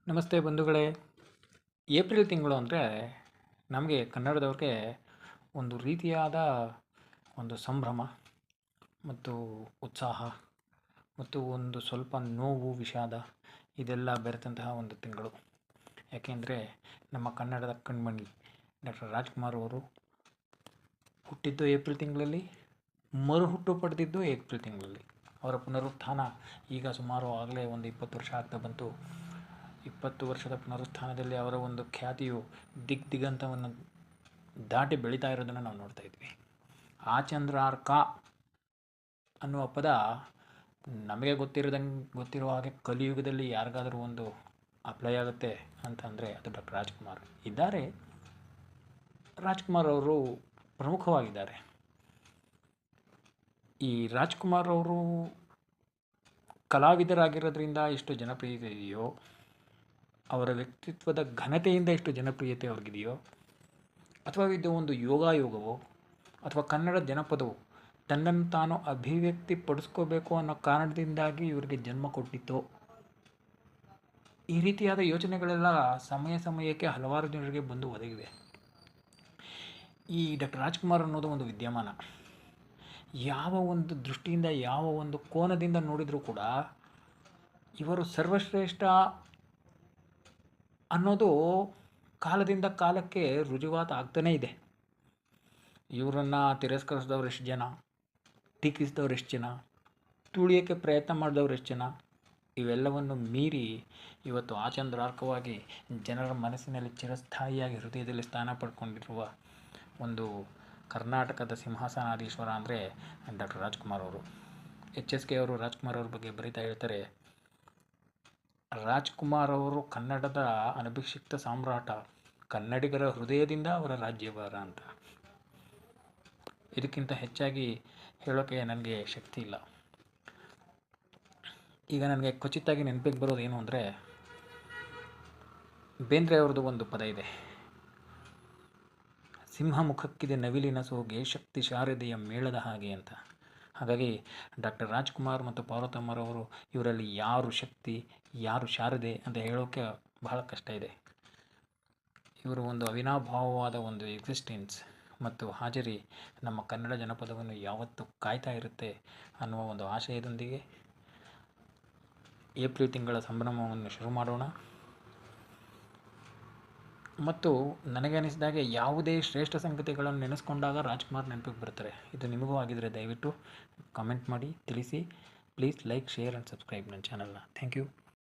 ನಮಸ್ತೆ ಬಂಧುಗಳೇ. ಏಪ್ರಿಲ್ ತಿಂಗಳು ಅಂದರೆ ನಮಗೆ ಕನ್ನಡದವ್ರಿಗೆ ಒಂದು ರೀತಿಯಾದ ಒಂದು ಸಂಭ್ರಮ ಮತ್ತು ಉತ್ಸಾಹ ಮತ್ತು ಒಂದು ಸ್ವಲ್ಪ ನೋವು ವಿಷಾದ ಇದೆಲ್ಲ ಬೆರೆತಂತಹ ಒಂದು ತಿಂಗಳು. ಯಾಕೆಂದರೆ ನಮ್ಮ ಕನ್ನಡದ ಕಣ್ಮಣಿ ಡಾಕ್ಟರ್ ರಾಜ್ಕುಮಾರ್ ಅವರು ಹುಟ್ಟಿದ್ದು ಏಪ್ರಿಲ್ ತಿಂಗಳಲ್ಲಿ, ಮರುಹುಟ್ಟು ಪಡೆದಿದ್ದು ಏಪ್ರಿಲ್ ತಿಂಗಳಲ್ಲಿ. ಅವರ ಪುನರುತ್ಥಾನ ಈಗ ಸುಮಾರು ಆಗಲೇ ಒಂದು 20 ವರ್ಷ ಆಗ್ತಾ ಬಂತು. 20 ವರ್ಷದ ಪುನರುತ್ಥಾನದಲ್ಲಿ ಅವರ ಒಂದು ಖ್ಯಾತಿಯು ದಿಗಂತವನ್ನು ದಾಟಿ ಬೆಳೀತಾ ಇರೋದನ್ನು ನಾವು ನೋಡ್ತಾ ಇದ್ವಿ. ಆಚಂದ್ರಾರ್ಕ ಅನ್ನುವ ಪದ ನಮಗೆ ಗೊತ್ತಿರುವ ಹಾಗೆ ಕಲಿಯುಗದಲ್ಲಿ ಯಾರಿಗಾದರೂ ಒಂದು ಅಪ್ಲೈ ಆಗುತ್ತೆ ಅಂತಂದರೆ ಅದು ಡಾಕ್ಟರ್ ರಾಜ್ಕುಮಾರ್ ಇದ್ದಾರೆ. ರಾಜ್ಕುಮಾರ್ ಅವರು ಪ್ರಮುಖವಾಗಿದ್ದಾರೆ. ಈ ರಾಜ್ಕುಮಾರ್ ಅವರು ಕಲಾವಿದರಾಗಿರೋದ್ರಿಂದ ಎಷ್ಟು ಜನಪ್ರಿಯತೆ ಇದೆಯೋ, ಅವರ ವ್ಯಕ್ತಿತ್ವದ ಘನತೆಯಿಂದ ಎಷ್ಟು ಜನಪ್ರಿಯತೆ ಅವ್ರಿಗಿದೆಯೋ, ಅಥವಾ ಇದು ಒಂದು ಯೋಗವೋ ಅಥವಾ ಕನ್ನಡ ಜನಪದವು ತನ್ನನ್ನು ತಾನು ಅಭಿವ್ಯಕ್ತಿ ಪಡಿಸ್ಕೋಬೇಕು ಅನ್ನೋ ಕಾರಣದಿಂದಾಗಿ ಇವರಿಗೆ ಜನ್ಮ ಕೊಟ್ಟಿತ್ತು. ಈ ರೀತಿಯಾದ ಯೋಚನೆಗಳೆಲ್ಲ ಸಮಯಕ್ಕೆ ಹಲವಾರು ಜನರಿಗೆ ಬಂದು ಒದಗಿವೆ. ಈ ಡಾಕ್ಟರ್ ರಾಜ್ಕುಮಾರ್ ಅನ್ನೋದು ಒಂದು ವಿದ್ಯಮಾನ. ಯಾವ ಒಂದು ದೃಷ್ಟಿಯಿಂದ, ಯಾವ ಒಂದು ಕೋನದಿಂದ ನೋಡಿದರೂ ಕೂಡ ಇವರು ಸರ್ವಶ್ರೇಷ್ಠ ಅನ್ನೋದು ಕಾಲದಿಂದ ಕಾಲಕ್ಕೆ ರುಜುವಾತು ಆಗ್ತಾನೇ ಇದೆ. ಇವರನ್ನು ತಿರಸ್ಕರಿಸಿದವ್ರು ಎಷ್ಟು ಜನ, ಟೀಕಿಸಿದವ್ರು ಎಷ್ಟು ಜನ, ತುಳಿಯೋಕ್ಕೆ ಪ್ರಯತ್ನ ಮಾಡಿದವ್ರು ಎಷ್ಟು ಜನ, ಇವೆಲ್ಲವನ್ನು ಮೀರಿ ಇವತ್ತು ಆಚಂದ್ರಾರ್ಕವಾಗಿ ಜನರ ಮನಸ್ಸಿನಲ್ಲಿ ಚಿರಸ್ಥಾಯಿಯಾಗಿ ಹೃದಯದಲ್ಲಿ ಸ್ಥಾನ ಪಡ್ಕೊಂಡಿರುವ ಒಂದು ಕರ್ನಾಟಕದ ಸಿಂಹಾಸನಾಧೀಶ್ವರ ಅಂದರೆ ಡಾಕ್ಟರ್ ರಾಜ್ಕುಮಾರ್ ಅವರು. HSK ಅವರು ರಾಜ್ಕುಮಾರ್ ಅವ್ರ ಬಗ್ಗೆ ಬರೀತಾ ಹೇಳ್ತಾರೆ, ರಾಜ್ಕುಮಾರ್ ಅವರು ಕನ್ನಡದ ಅನಭಿಷಿಕ್ತ ಸಾಮ್ರಾಟ, ಕನ್ನಡಿಗರ ಹೃದಯದಿಂದ ಅವರ ರಾಜ್ಯಭಾರ ಅಂತ. ಇದಕ್ಕಿಂತ ಹೆಚ್ಚಾಗಿ ಹೇಳೋಕ್ಕೆ ನನಗೆ ಶಕ್ತಿ ಇಲ್ಲ. ಈಗ ನನಗೆ ಖಚಿತವಾಗಿ ನೆನಪಿಗೆ ಬರೋದು ಏನು ಅಂದರೆ, ಬೇಂದ್ರೆ ಅವ್ರದ್ದು ಒಂದು ಪದ ಇದೆ, ಸಿಂಹ ಮುಖಕ್ಕಿದೆ ನವಿಲಿನ ಸೋಗೆ, ಶಕ್ತಿ ಶಾರದೆಯ ಮೇಳದ ಹಾಗೆ ಅಂತ. ಹಾಗಾಗಿ ಡಾಕ್ಟರ್ ರಾಜ್ಕುಮಾರ್ ಮತ್ತು ಪಾರ್ವತಮ್ಮರವರು ಇವರಲ್ಲಿ ಯಾರು ಶಕ್ತಿ, ಯಾರು ಶಾರದೆ ಅಂತ ಹೇಳೋಕ್ಕೆ ಬಹಳ ಕಷ್ಟ ಇದೆ. ಇವರು ಒಂದು ಅವಿನಾಭಾವವಾದ ಒಂದು ಎಕ್ಸಿಸ್ಟೆನ್ಸ್ ಮತ್ತು ಹಾಜರಿ ನಮ್ಮ ಕನ್ನಡ ಜನಪದವನ್ನು ಯಾವತ್ತೂ ಕಾಯ್ತಾ ಇರುತ್ತೆ ಅನ್ನುವ ಒಂದು ಆಶಯದೊಂದಿಗೆ ಏಪ್ರಿಲ್ ತಿಂಗಳ ಸಂಭ್ರಮವನ್ನು ಶುರು ಮಾಡೋಣ. ಮತ್ತು ನನಗೆ ಅನಿಸಿದಾಗೆ ಯಾವುದೇ ಶ್ರೇಷ್ಠ ಸಂಗತಿಗಳನ್ನು ನೆನೆಸ್ಕೊಂಡಾಗ ರಾಜ್ಕುಮಾರ್ ನೆನಪಿಗೆ ಬರ್ತಾರೆ. ಇದು ನಿಮಗೂ ಆಗಿದ್ದರೆ ದಯವಿಟ್ಟು ಕಾಮೆಂಟ್ ಮಾಡಿ ತಿಳಿಸಿ. Please like, share and subscribe ನನ್ನ ಚಾನಲ್ನ. Thank you.